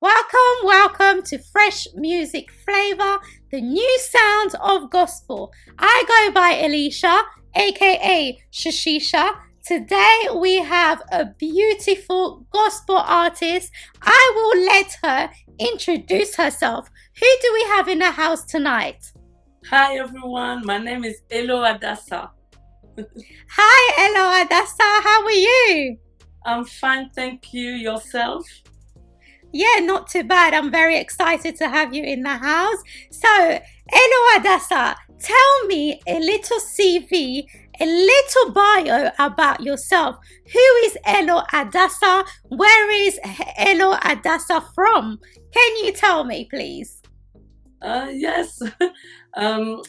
Welcome to Fresh Music Flavor, the new sound of gospel. I go by Alicia, aka Shashisha. Today we have a beautiful gospel artist. I will let her introduce herself. Who do we have in the house tonight? Hi everyone, my name is Elo Adassa. Hi, Elo Adassa. How are you? I'm fine, thank you. Yourself? Yeah, not too bad. I'm very excited to have you in the house. So, Elo Adassa, tell me a little CV, a little bio about yourself. Who is Elo Adassa? Where is Elo Adassa from? Can you tell me, please? Yes.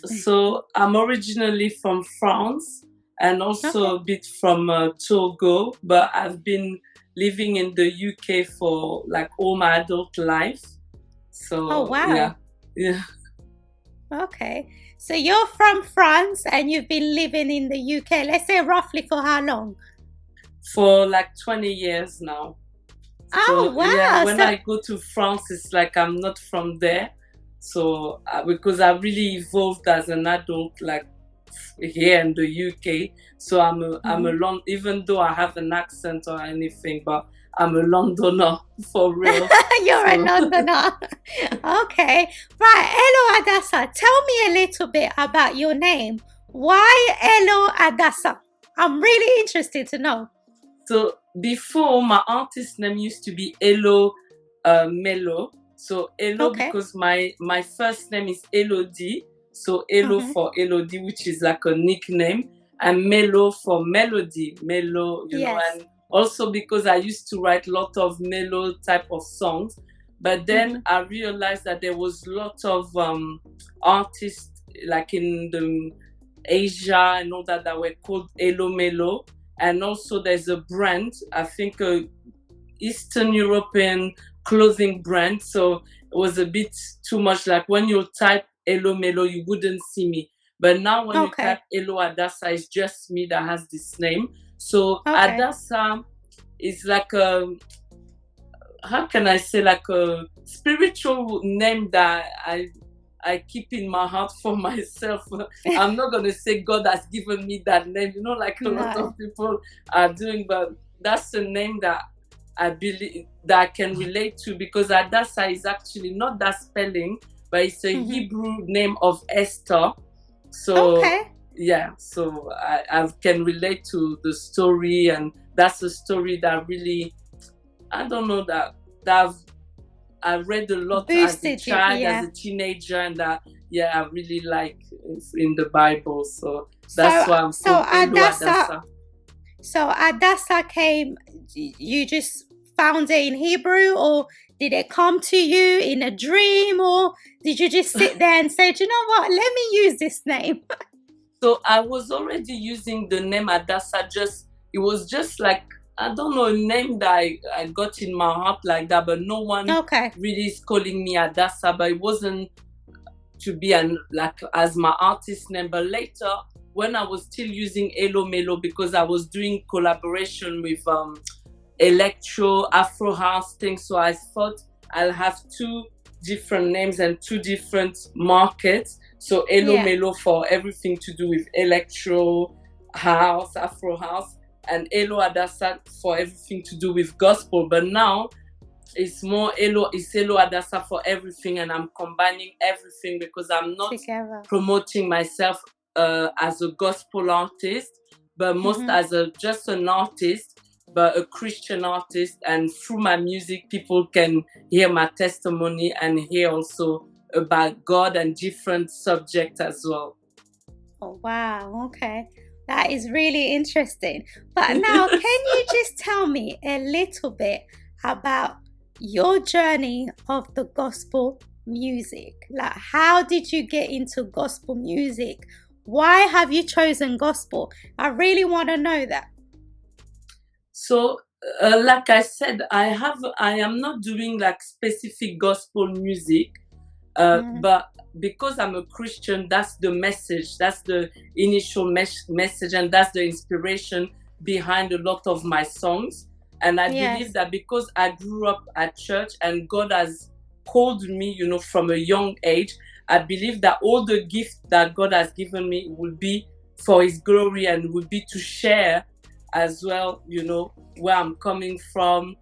So I'm originally from France and also Okay. a bit from Togo, but I've been living in the UK for like all my adult life. Oh, So wow. yeah, Okay. So you're from France and you've been living in the UK, let's say roughly for how long? for like 20 years now. Oh, So yeah, wow. when So, I go to France, it's like I'm not from there. So because I really evolved as an adult, like here in the UK. So I'm a mhm. even though I have an accent or anything, but I'm a Londoner for real. You're a So Londoner. Okay. Right, Elo Adassa, tell me a little bit about your name. Why Elo Adassa? I'm really interested to know. so before my artist name used to be Elo Melo. So Elo Okay. because my first name is Elodie. So Elo Mm-hmm. for Elodie, which is like a nickname, and Melo for melody, Melo, Yes. and also because I used to write a lot of Melo type of songs. But then Mm-hmm. I realized that there was a lot of artists like in the Asia and all that were called Elo Melo, and also there's a brand, I think a Eastern European clothing brand. So it was a bit too much. Like when you type Elo Melo, you wouldn't see me. But now when you type Okay. Elo Adassa, it's just me that has this name. So Okay. Adassa is like a, how can I say, like a spiritual name that I keep in my heart for myself. I'm not gonna say God has given me that name, like a lot No. of people are doing, but that's a name that I believe that I can relate to, because Adassa is actually not that spelling, but it's a Mm-hmm. Hebrew name of Esther. So Okay. yeah, so I can relate to the story, and that's a story that really, I don't know, that I read a lot as a Boosted you. child, as Yeah. a teenager, and that, yeah, I really like in the Bible. So that's So why I'm so called Elo Adassa Adassa. So Adassa came, you just found it in Hebrew, or did it come to you in a dream, or did you just sit there and say, do you know what, let me use this name? So I was already using the name Adassa. Just it was just like, I don't know, a name that I got in my heart like that, but no one Okay. really is calling me Adassa. But it wasn't to be an like as my artist name. But later, when I was still using Elo Melo, because I was doing collaboration with electro Afro house things, so I thought I'll have two different names and two different markets. So Elo Yeah. Melo for everything to do with electro house, Afro house, and Elo Adassa for everything to do with gospel. But now it's Elo Adassa for everything, and I'm combining everything because I'm not Together. promoting myself as a gospel artist, but most Mm-hmm. as a just an artist, but a Christian artist. And through my music, people can hear my testimony and hear also about God and different subjects as well. Oh, wow. Okay. That is really interesting. But now, can you just tell me a little bit about your journey of the gospel music? Like, how did you get into gospel music? Why have you chosen gospel? I really want to know that. So, like I said, I am not doing like specific gospel music, Mm, but because I'm a Christian, that's the message, that's the initial message, and that's the inspiration behind a lot of my songs. And I believe Yes. that because I grew up at church and God has called me, from a young age, I believe that all the gifts that God has given me will be for His glory and will be to share as well, where I'm coming from,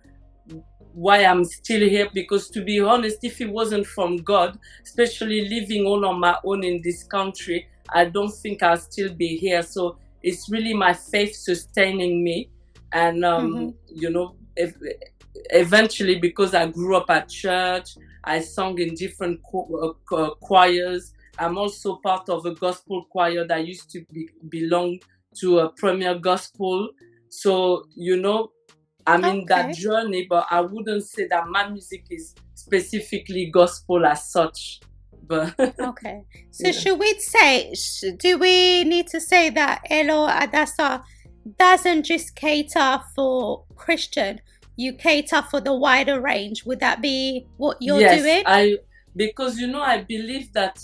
why I'm still here. Because to be honest, if it wasn't from God, especially living all on my own in this country, I don't think I'll still be here. So it's really my faith sustaining me. And, eventually, because I grew up at church, I sung in different choirs. I'm also part of a gospel choir that used to belong to a premier gospel. So, I'm in that journey, but I wouldn't say that my music is specifically gospel as such. But Okay. So should we say, do we need to say that Elo Adassa doesn't just cater for Christian, you cater for the wider range? Would that be what you're doing? Because I believe that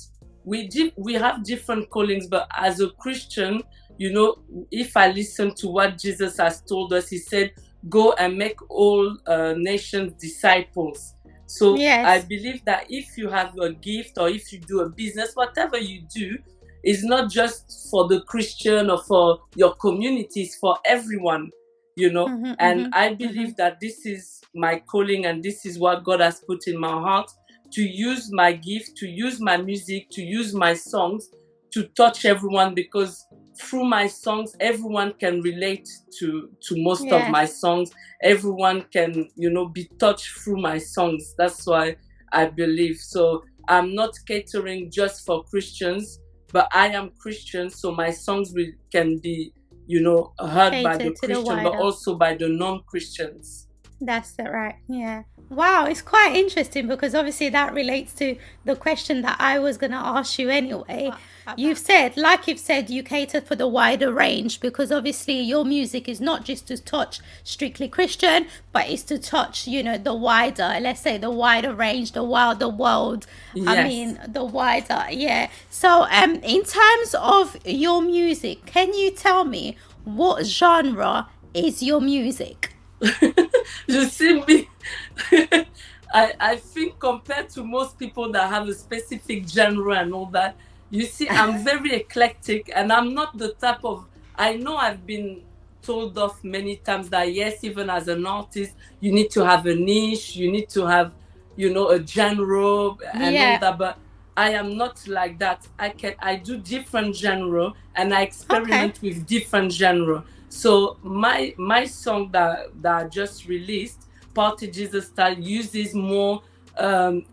we have different callings, but as a Christian, if I listen to what Jesus has told us, He said, "Go and make all nations disciples." So Yes. I believe that if you have a gift or if you do a business, whatever you do, is not just for the Christian or for your community, it's for everyone, and I believe that this is my calling and this is what God has put in my heart, to use my gift, to use my music, to use my songs to touch everyone, because through my songs, everyone can relate to most of my songs. Everyone can, be touched through my songs. That's why I believe. So I'm not catering just for Christians, but I am Christian, so my songs can be, heard by the Christian, but also by the non-Christians. That's it, right? Yeah. Wow, it's quite interesting because obviously that relates to the question that I was going to ask you anyway. You've said, you cater for the wider range because obviously your music is not just to touch strictly Christian, but it's to touch, the wider, let's say the wider range, the wilder world. Yes. I mean, the wider, yeah. So, in terms of your music, can you tell me what genre is your music? You see me, I think compared to most people that have a specific genre and all that, you see, I'm very eclectic, and I'm not the type of, I know I've been told off many times that yes, even as an artist, you need to have a niche, you need to have, a genre and all that, but I am not like that. I do different genre and I experiment with different genre. So my song that I just released, Party Jesus Style, uses more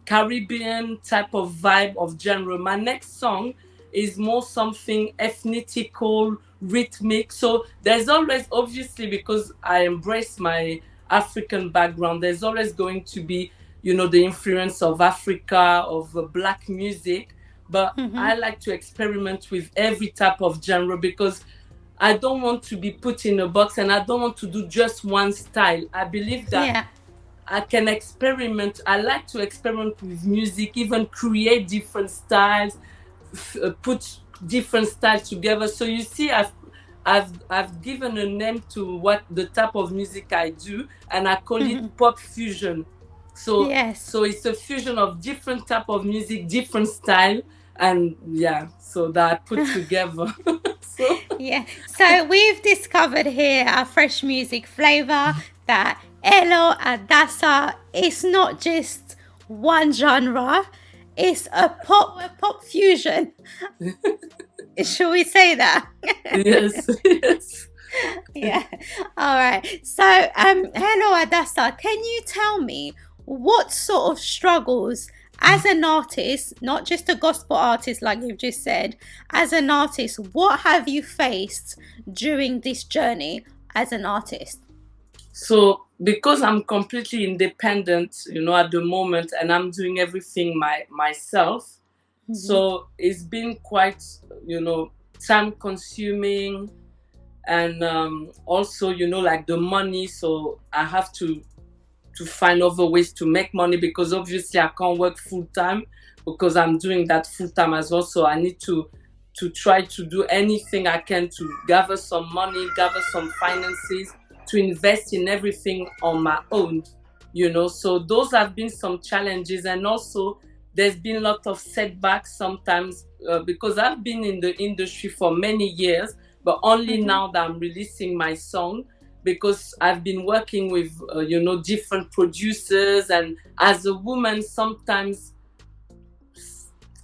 Caribbean type of vibe of genre. My next song is more something ethnicical, rhythmic. So there's always, obviously, because I embrace my African background, there's always going to be, the influence of Africa, of Black music. But I like to experiment with every type of genre because I don't want to be put in a box and I don't want to do just one style. I believe that I can experiment. I like to experiment with music, even create different styles, put different styles together. So you see, I've given a name to what the type of music I do, and I call it pop fusion. So it's a fusion of different type of music, different style, and so that I put together. So we've discovered here a fresh music flavor that Elo Adassa is not just one genre, it's a pop fusion. Should we say that? Yes. Yeah. All right. So, Elo Adassa, can you tell me what sort of struggles as an artist, not just a gospel artist like you've just said, as an artist, what have you faced during this journey as an artist? So because I'm completely independent, at the moment, and I'm doing everything myself, so it's been quite, time consuming, and also, like the money. So I have to find other ways to make money because obviously I can't work full time because I'm doing that full time as well. So I need to try to do anything I can to gather some money, gather some finances to invest in everything on my own, you know. So those have been some challenges, and also there's been a lot of setbacks sometimes because I've been in the industry for many years, but only now that I'm releasing my song, because I've been working with, you know, different producers. And as a woman, sometimes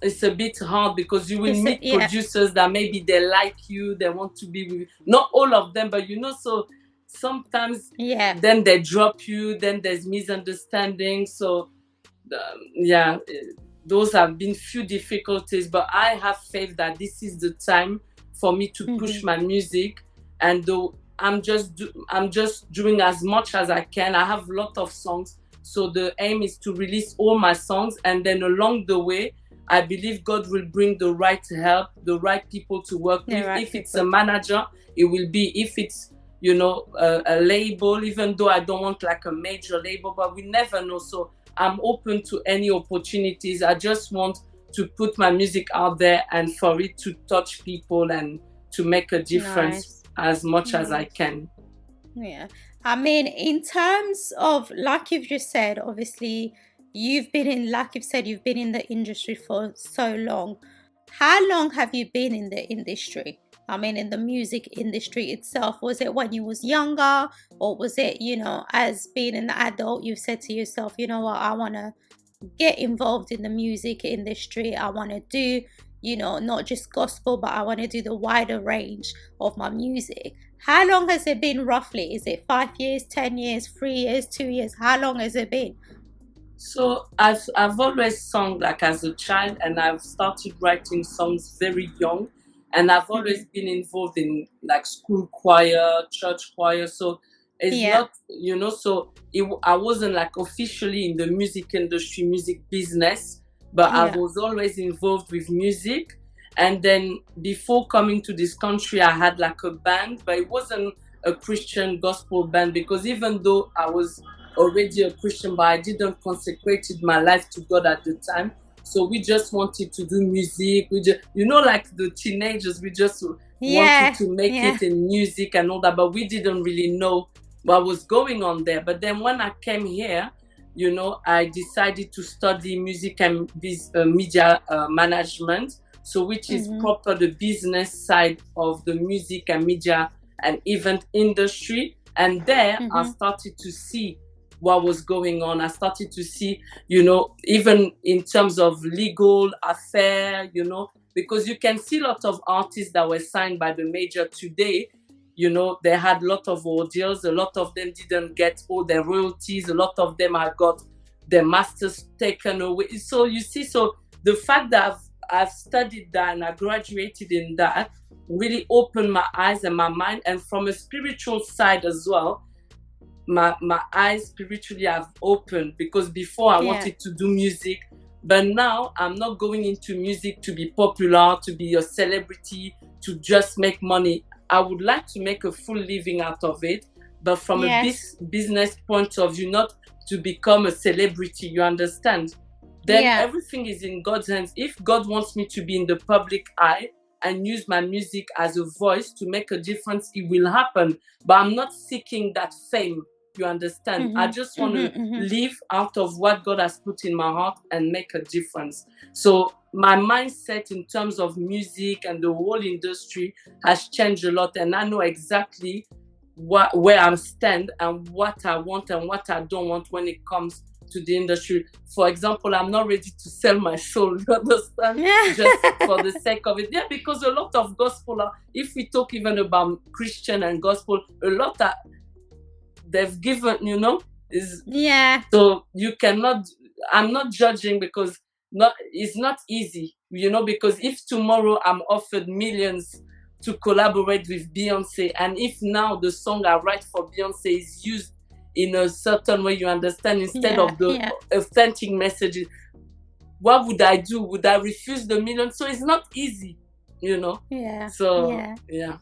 it's a bit hard because you will meet producers that maybe they like you, they want to be with you. Not all of them, but you know, so sometimes then they drop you, then there's misunderstanding. So those have been few difficulties, but I have faith that this is the time for me to push my music. And though I'm just doing as much as I can. I have a lot of songs, so the aim is to release all my songs, and then along the way I believe God will bring the right help, the right people to work with. If it's a manager, it will be. If it's, you know, a label, even though I don't want like a major label, but we never know. So I'm open to any opportunities. I just want to put my music out there and for it to touch people and to make a difference as much as I can. Yeah. I mean, in terms of, like you've just said, obviously, you've been in the industry for so long. How long have you been in the industry? I mean, in the music industry itself. Was it when you was younger, or was it, you know, as being an adult, you've said to yourself, you know what, I want to get involved in the music industry. I want to do, you know, not just gospel, but I want to do the wider range of my music. How long has it been roughly? Is it 5 years, 10 years, 3 years, 2 years? How long has it been? So I've always sung like as a child, and I've started writing songs very young, and I've always been involved in like school choir, church choir. So it's not, you know, so I wasn't like officially in the music industry, music business, but I was always involved with music. And then before coming to this country, I had like a band, but it wasn't a Christian gospel band, because even though I was already a Christian, but I didn't consecrate my life to God at the time. So we just wanted to do music. We just, you know, like the teenagers, we just wanted to make it in music and all that, but we didn't really know what was going on there. But then when I came here, you know, I decided to study music and media management. So which is proper the business side of the music and media and event industry. And there I started to see what was going on. I started to see, you know, even in terms of legal affair, you know, because you can see a lot of artists that were signed by the major today, you know, they had a lot of ordeals. A lot of them didn't get all their royalties. A lot of them had got their masters taken away. So you see, so the fact that I've studied that and I graduated in that really opened my eyes and my mind. And from a spiritual side as well, my eyes spiritually have opened, because before I wanted to do music, but now I'm not going into music to be popular, to be a celebrity, to just make money. I would like to make a full living out of it, but from a business point of view, not to become a celebrity, you understand? Then everything is in God's hands. If God wants me to be in the public eye and use my music as a voice to make a difference, it will happen. But I'm not seeking that fame, you understand? I just want to live out of what God has put in my heart and make a difference. So my mindset in terms of music and the whole industry has changed a lot, and I know exactly where I stand and what I want and what I don't want when it comes to the industry. For example, I'm not ready to sell my soul, you understand? Just for the sake of it. Yeah, because a lot of gospel, if we talk even about Christian and gospel, a lot that they've given, you know, is so you cannot, I'm not judging, because it's not easy, you know, because if tomorrow I'm offered millions to collaborate with Beyonce, and if now the song I write for Beyonce is used in a certain way, you understand, instead of the authentic messages, what would I do? Would I refuse the million? So it's not easy, you know? So, yeah.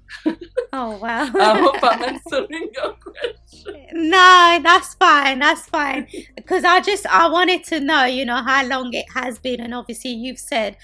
Oh, wow. I hope I'm answering your question. No, that's fine. That's fine. Because I wanted to know, how long it has been. And obviously, you've said,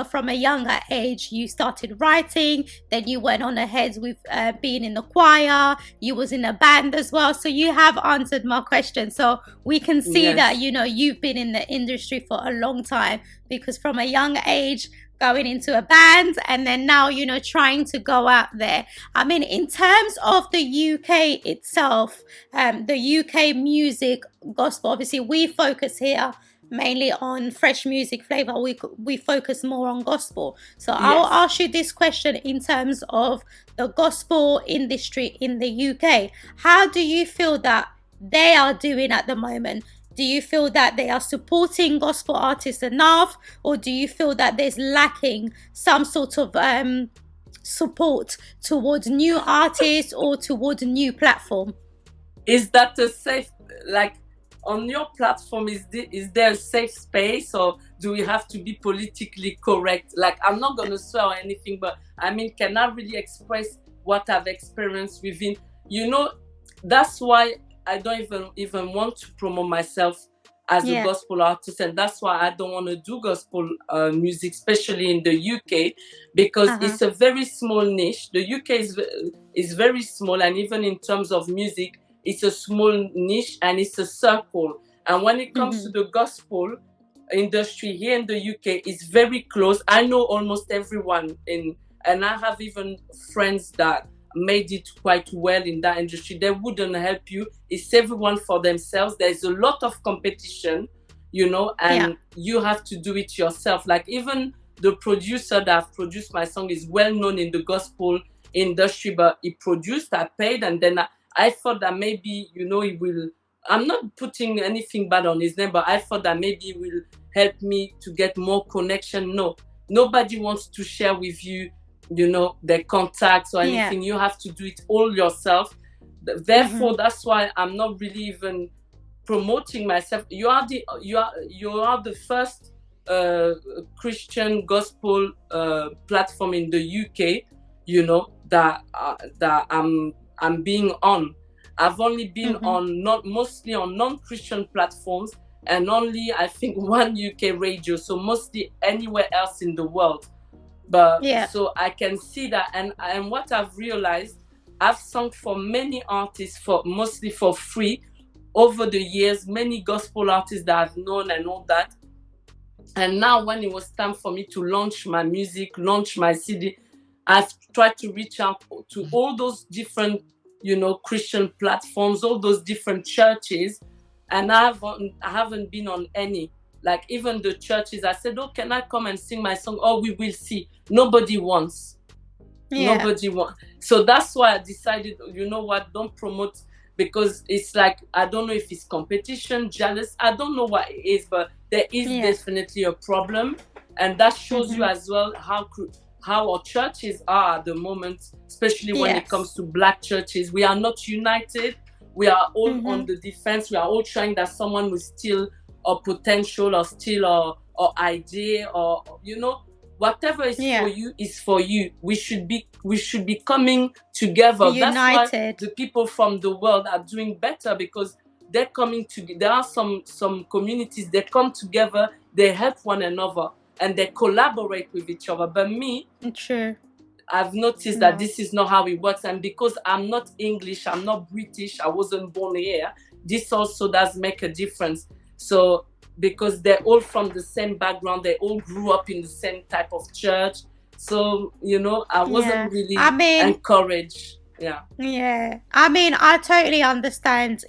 from a younger age, you started writing, then you went on ahead with being in the choir, you was in a band as well. So you have answered my question. So we can see that, Yes. you've been in the industry for a long time because from a young age, going into a band and then now trying to go out there. I mean, in terms of the UK itself, the UK music gospel, obviously we focus here mainly on fresh music flavor. We focus more on gospel. So I'll Yes. ask you this question in terms of the gospel industry in the UK. How do you feel that they are doing at the moment? Do you feel that they are supporting gospel artists enough, or do you feel that there's lacking some sort of support towards new artists or towards a new platform? Is that a safe, like, on your platform, is there a safe space, or do we have to be politically correct? Like, I'm not going to swear or anything, but I mean, can I really express what I've experienced within, that's why I don't even want to promote myself as a Yeah. gospel artist, and that's why I don't want to do gospel music, especially in the UK, because it's a very small niche. The UK is very small, and even in terms of music, it's a small niche and it's a circle. And when it comes to the gospel industry here in the UK, it's very close. I know almost everyone and I have even friends that made it quite well in that industry. They wouldn't help you. It's everyone for themselves. There's a lot of competition, and you have to do it yourself. Like, even the producer that produced my song is well known in the gospel industry, but he produced, I paid, and then I thought that maybe, he will, I'm not putting anything bad on his name, but I thought that maybe he will help me to get more connection. No, nobody wants to share with you, their contacts or anything. You have to do it all yourself. Therefore, that's why I'm not really even promoting myself. You are the first Christian gospel platform in the UK, that I'm being on. I've only been on mostly on non-Christian platforms, and only, I think, one UK radio, so mostly anywhere else in the world. But so I can see that, and what I've realized, I've sung for many artists mostly for free over the years, many gospel artists that I've known and all that. And now when it was time for me to launch my music, launch my CD, I've tried to reach out to all those different, Christian platforms, all those different churches, and I haven't been on any. Like, even the churches, I said, oh, can I come and sing my song? Oh, we will see. Nobody wants. Nobody wants. So that's why I decided, you know what, don't promote, because it's like, I don't know if it's competition, jealous, I don't know what it is, but there is definitely a problem. And that shows you as well how our churches are at the moment, especially when it comes to Black churches. We are not united. We are all on the defense. We are all trying that someone will steal our potential or steal our idea, or, whatever is for you is for you. We should be coming together. United. That's why the people from the world are doing better, because they're coming together. There are some communities, they come together, they help one another, and they collaborate with each other. But me, I've noticed that this is not how it works. And because I'm not English, I'm not British, I wasn't born here, this also does make a difference. So, because they're all from the same background, they all grew up in the same type of church. So, I wasn't really encouraged. Yeah. I mean, I totally understand,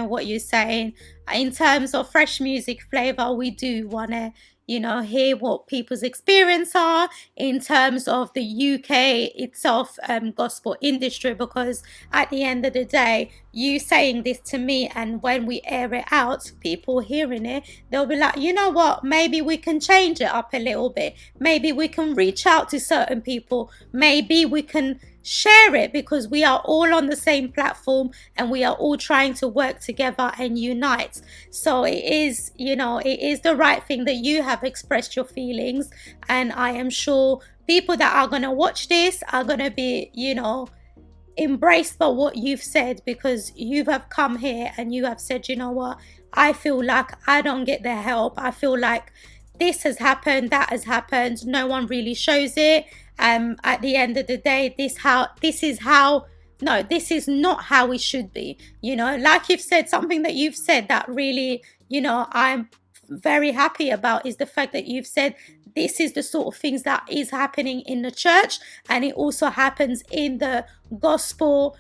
what you're saying. In terms of fresh music flavor, we do want to, hear what people's experience are in terms of the UK itself, gospel industry, because at the end of the day, you saying this to me, and when we air it out, people hearing it, they'll be like, you know what, maybe we can change it up a little bit. Maybe we can reach out to certain people. Maybe we can share it, because we are all on the same platform and we are all trying to work together and unite. So it is, it is the right thing that you have expressed your feelings, and I am sure people that are going to watch this are going to be, embraced by what you've said, because you have come here and you have said, you know what, I feel like I don't get the help. I feel like this has happened, that has happened. No one really shows it. At the end of the day, this is not how it should be. Like you've said, something that you've said that really, I'm very happy about, is the fact that you've said this is the sort of things that is happening in the church, and it also happens in the gospel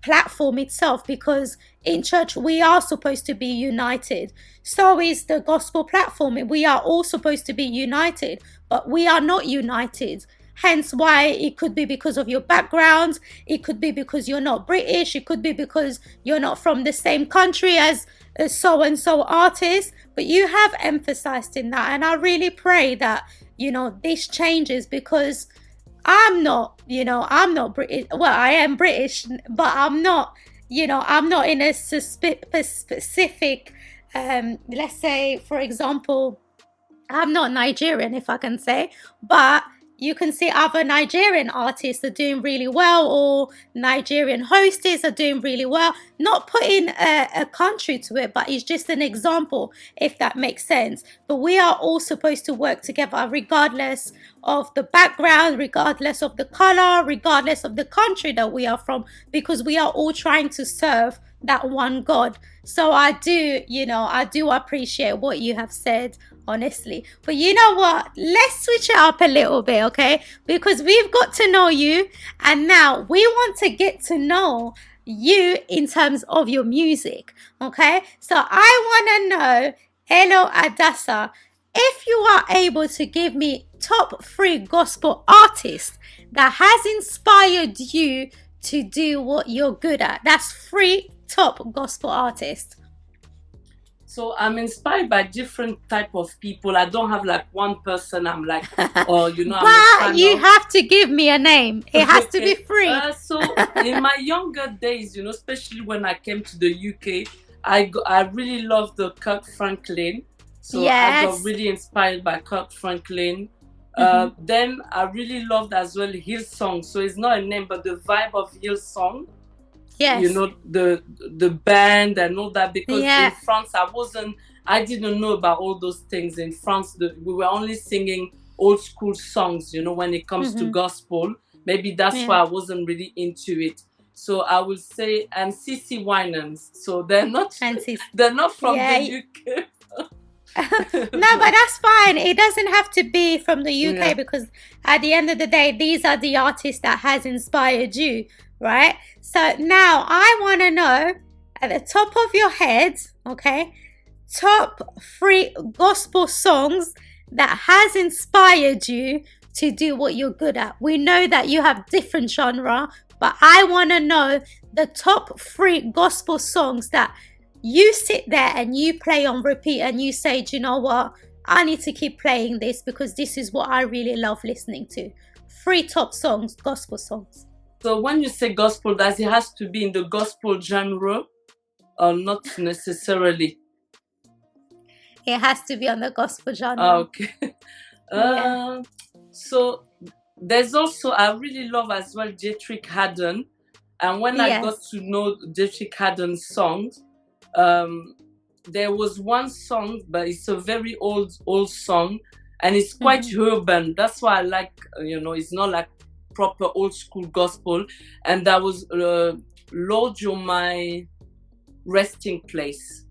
platform itself, because in church we are supposed to be united. So is the gospel platform. We are all supposed to be united, but we are not united. Hence why it could be because of your background, it could be because you're not British, it could be because you're not from the same country as so and so artist, but you have emphasized in that, and I really pray that this changes, because I'm not British. Well, I am British, but I'm not in a specific let's say, for example, I'm not Nigerian, if I can say, but you can see other Nigerian artists are doing really well, or Nigerian hostess are doing really well. Not putting a country to it, but it's just an example, if that makes sense. But we are all supposed to work together, regardless of the background, regardless of the color, regardless of the country that we are from, because we are all trying to serve that one God. So I do appreciate what you have said, honestly. But you know what? Let's switch it up a little bit, okay? Because we've got to know you, and now we want to get to know you in terms of your music, okay? So I want to know, Elo Adassa, if you are able to give me top 3 gospel artists that has inspired you to do what you're good at. That's 3 top gospel artists. So I'm inspired by different type of people. I don't have like one person I'm like, or but you have to give me a name. It has to be 3. So in my younger days, especially when I came to the UK, I really loved the Kirk Franklin. So yes. I got really inspired by Kirk Franklin. Then I really loved as well Hillsong. So it's not a name, but the vibe of Hillsong. Yes. The band and all that, because in France I didn't know about all those things. In France we were only singing old school songs, when it comes to gospel. Maybe that's why I wasn't really into it. So I would say, and CC Winans. So they're not from the UK. No, but that's fine. It doesn't have to be from the UK, because at the end of the day, these are the artists that has inspired you, right? So now I want to know, at the top of your head, okay, top 3 gospel songs that has inspired you to do what you're good at. We know that you have different genre, but I want to know the top 3 gospel songs that you sit there and you play on repeat and you say, do you know what? I need to keep playing this because this is what I really love listening to. 3 top songs, gospel songs. So when you say gospel, does it has to be in the gospel genre or not necessarily? It has to be on the gospel genre. Okay. So there's also, I really love as well Dietrich Haddon. And when I got to know Dietrich Haddon's songs, there was one song, but it's a very old song, and it's quite urban. That's why I like, it's not like proper old school gospel. And that was Lord, You're My Resting Place.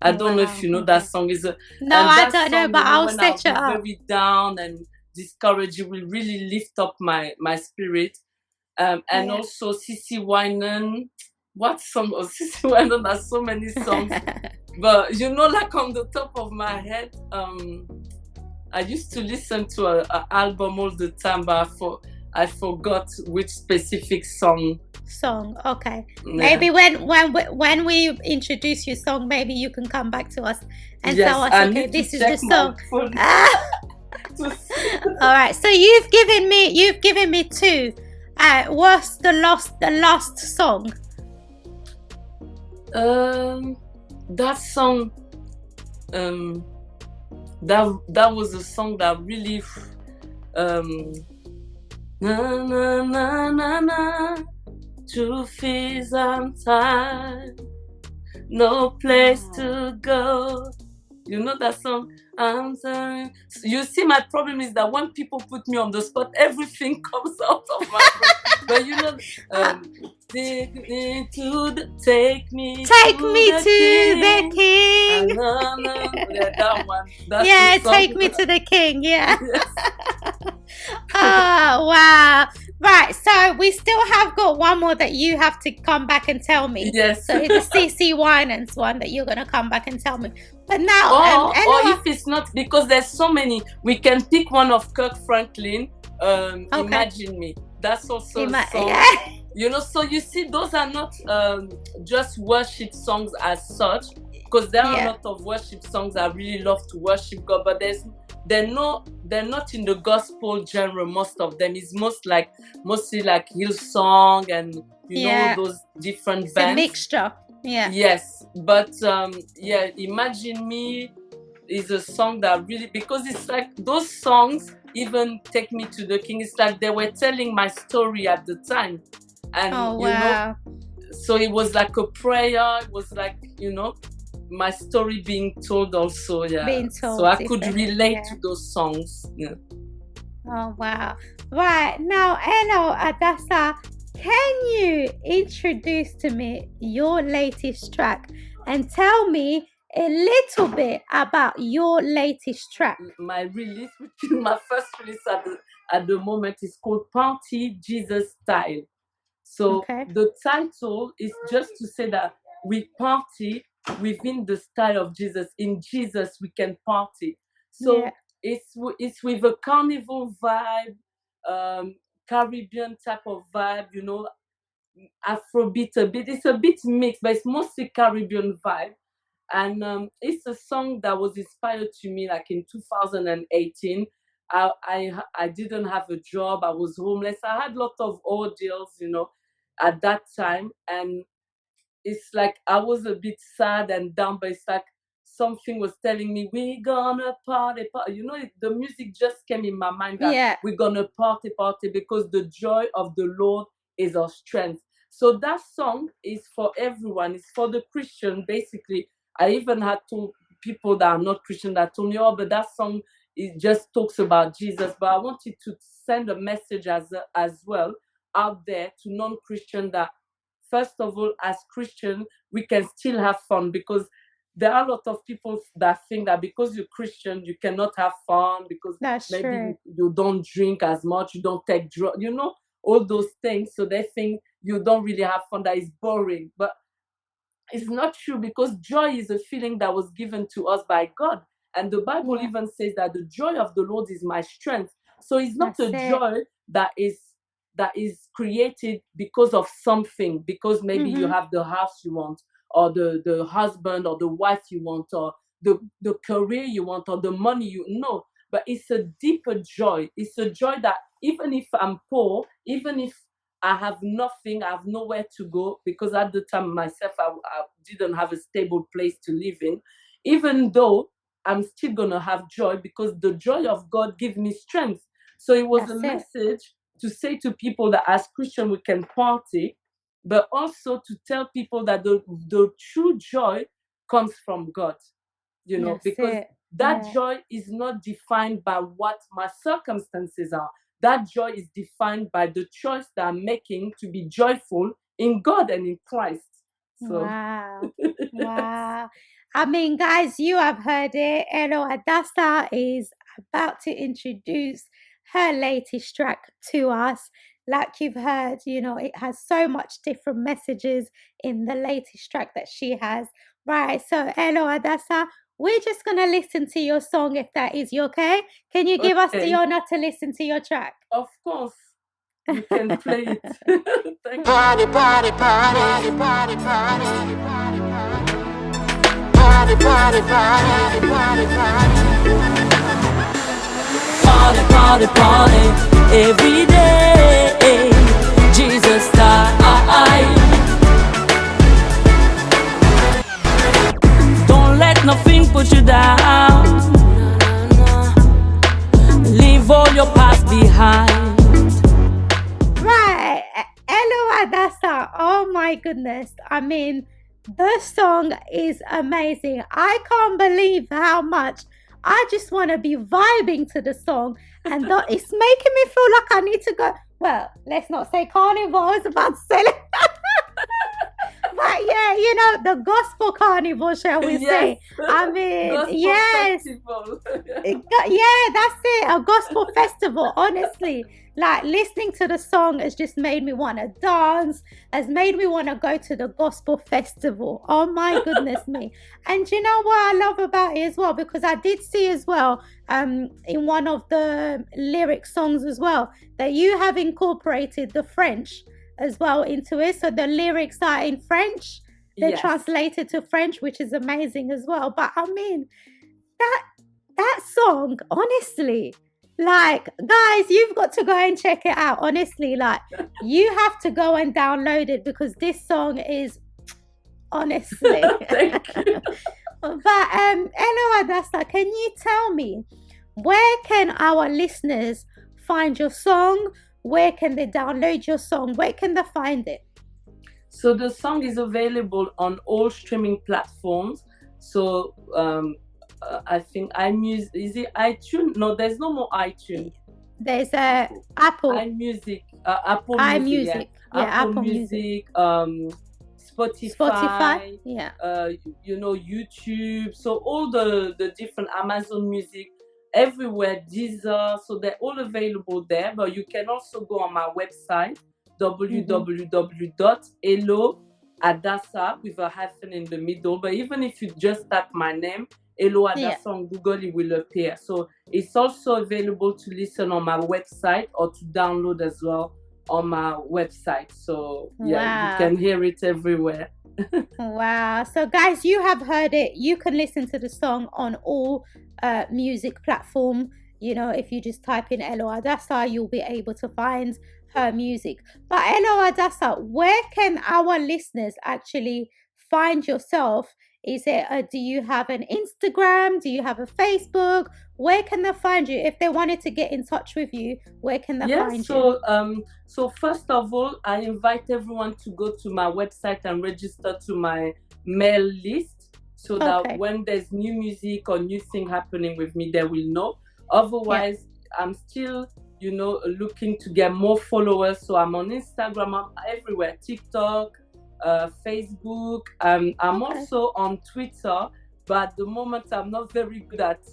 I don't know if you know that song. No, I don't know, but I'll set you up. Very down and discouraged, it will really lift up my spirit. And also CC Winan. What song of CC Winan? There's so many songs. But like on the top of my head, I used to listen to an album all the time, but I forgot which specific song. Okay. Maybe when we introduce your song, maybe you can come back to us and tell us, okay, this is the song. All right. So you've given me 2. What's the last song? That song, that was a song that really na na na na na Truth is untied, no place to go. You know that song? I'm sorry. You see, my problem is that when people put me on the spot, everything comes out of my brain. But you know, take me to the king. Yeah, that one. That's yeah, the song. take me to the king. Yeah. Yes. Oh wow. Right, so we still have got one more that you have to come back and tell me. Yes. So it's a CC Winans one that you're gonna come back and tell me. But now, or if it's not, because there's so many, we can pick one of Kirk Franklin. Okay. Imagine Me. That's also a song. Yeah. You know, so you see, those are not just worship songs as such, because there are a lot of worship songs I really love to worship God, but they're not in the gospel genre. Most of them is mostly like Hillsong and you know those different it's bands. A mixture. Yeah. Yes, but Imagine Me is a song that really, because it's like those songs, even Take Me to the King, it's like they were telling my story at the time. And you know, so it was like a prayer, it was like, you know, my story being told also. So I could relate to those songs. Oh wow. Right, now Elo Adassa, can you introduce to me your latest track and tell me a little bit about your latest track? My release, my first release at the moment, is called Party Jesus Style. So the title is just to say that we party within the style of Jesus. In Jesus, we can party. So it's with a carnival vibe, Caribbean type of vibe, you know, Afrobeat a bit. It's a bit mixed, but it's mostly Caribbean vibe. And it's a song that was inspired to me like in 2018. I didn't have a job. I was homeless. I had a lot of ordeals, you know, at that time. And it's like I was a bit sad and down, but it's like something was telling me, we're gonna party. You know, the music just came in my mind that we're gonna party because the joy of the Lord is our strength. So that song is for everyone. It's for the Christian, basically. I even had told people that are not Christian that told me, oh, but that song, it just talks about Jesus. But I wanted to send a message as well out there to non-Christian that, first of all, as Christian, we can still have fun, because there are a lot of people that think that because you're Christian, you cannot have fun because maybe you don't drink as much, you don't take drugs, you know, all those things. So they think you don't really have fun, that is boring. But it's not true, because joy is a feeling that was given to us by God. And the Bible even says that the joy of the Lord is my strength. So it's not joy that is created because of something, because maybe you have the house you want, or the husband or the wife you want, or the career you want, or the money you know. But it's a deeper joy. It's a joy that even if I'm poor, even if I have nothing, I have nowhere to go, because at the time myself, I didn't have a stable place to live in. Even though I'm still going to have joy, because the joy of God gives me strength. So it was a message to say to people that as Christian, we can party, but also to tell people that the true joy comes from God, you know, because that joy is not defined by what my circumstances are. That joy is defined by the choice that I'm making to be joyful in God and in Christ. So. Wow. I mean, guys, you have heard it. Elo Adassa is about to introduce her latest track to us. Like you've heard, you know, it has so much different messages in the latest track that she has. Right, so Elo Adassa, we're just going to listen to your song, if that is okay. Can you give us the honor to listen to your track? Of course. You can play it. Thank you. Party, party, party, party, party, party, party, party, party, party, party, party, every day. Jesus style. Don't let nothing put you down. Leave all your past behind. Right, Elo Adassa, honest, I mean, the song is amazing. I can't believe how much I just want to be vibing to the song, and it's making me feel like I need to go. Well, let's not say carnival. I was about to say, but yeah, the gospel carnival, shall we say? I mean, gospel yes, festival. yeah, that's it. A gospel festival. Honestly, like listening to the song has just made me want to dance. Has made me want to go to the gospel festival. Oh my goodness me! And you know what I love about it as well, because I did see as well, in one of the lyric songs as well, that you have incorporated the French as well into it. So the lyrics are in French. They're Yes. translated to French, which is amazing as well. But I mean, that song, honestly, like, guys, you've got to go and check it out. Honestly, like, you have to go and download it, because this song is, honestly. Thank you. But Elo Adassa, can you tell me, where can our listeners find your song? Where can they download your song? Where can they find it? So the song is available on all streaming platforms. So I think iMusic, is it iTunes? No, there's no more iTunes. There's Apple. iMusic, Apple iMusic. Music, Yeah, Apple Music, Spotify, yeah. YouTube. So all the different Amazon Music, everywhere, Deezer. So they're all available there. But you can also go on my website, www.Elo Adassa, with a hyphen in the middle. But even if you just type my name, Elo Adassa, on Google, it will appear. So it's also available to listen on my website or to download as well on my website. So yeah, you can hear it everywhere. Wow. So guys, you have heard it. You can listen to the song on all music platform. If you just type in Elo Adassa, you'll be able to find her music. But Elo Adassa, where can our listeners actually find yourself? Is it do you have an Instagram? Do you have a Facebook? Where can they find you if they wanted to get in touch with you? Where can they find you? So first of all, I invite everyone to go to my website and register to my mail list, so that when there's new music or new thing happening with me, they will know. Otherwise, I'm still, looking to get more followers. So I'm on Instagram, I'm everywhere, TikTok, Facebook. I'm also on Twitter, but at the moment I'm not very good at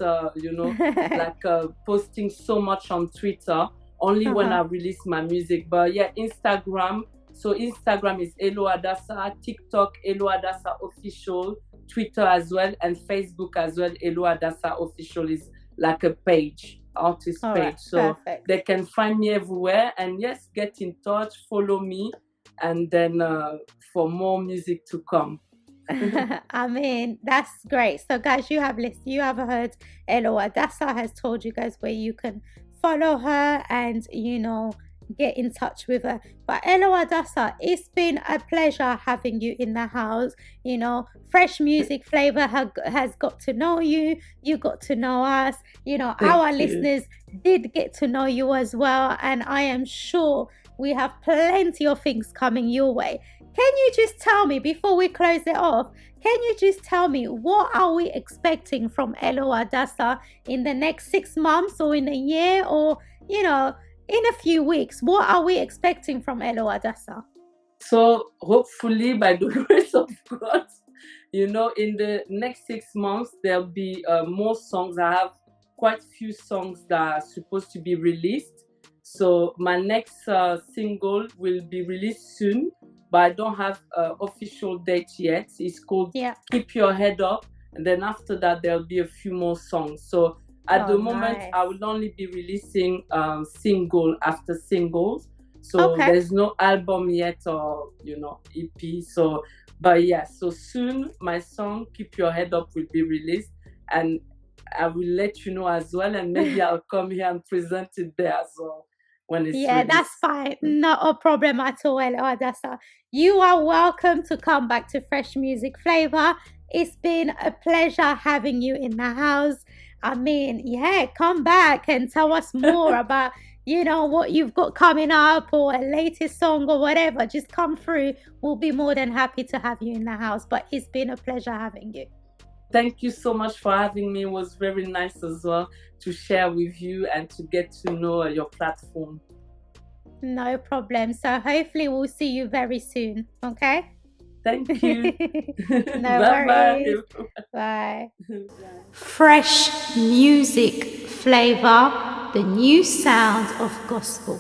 posting so much on Twitter, only when I release my music. But yeah, Instagram. So Instagram is Elo Adassa, TikTok Elo Adassa Official, Twitter as well, and Facebook as well. Elo Adassa Official is like a page, artist page. Right, so perfect. They can find me everywhere, and yes, get in touch, follow me, and then for more music to come. I mean, that's great. So guys, you have heard Elo Adassa has told you guys where you can follow her and get in touch with her. But Elo Adassa, it's been a pleasure having you in the house. Fresh Music Flavor has got to know you. You got to know us. Our listeners did get to know you as well, and I am sure we have plenty of things coming your way. Can you just tell me, before we close it off, what are we expecting from Elo Adassa in the next 6 months, or in a year, or in a few weeks? What are we expecting from Elo Adassa? So hopefully, by the grace of God, in the next 6 months, there'll be more songs. I have quite a few songs that are supposed to be released. So my next single will be released soon, but I don't have an official date yet. It's called Keep Your Head Up. And then after that, there'll be a few more songs. So at the moment, I will only be releasing single after singles. So there's no album yet, or, EP. So, but yeah, so soon my song Keep Your Head Up will be released. And I will let you know as well. And maybe I'll come here and present it there as well. That's fine. Not a problem at all, Elo Adassa. You are welcome to come back to Fresh Music Flavor. It's been a pleasure having you in the house. I mean, come back and tell us more about what you've got coming up or a latest song or whatever, just come through. We'll be more than happy to have you in the house. But it's been a pleasure having you. Thank you so much for having me. It was very nice as well to share with you and to get to know your platform. No problem. So hopefully we'll see you very soon. Okay? Thank you. No Bye-bye. Bye. Fresh music flavor, the new sound of gospel.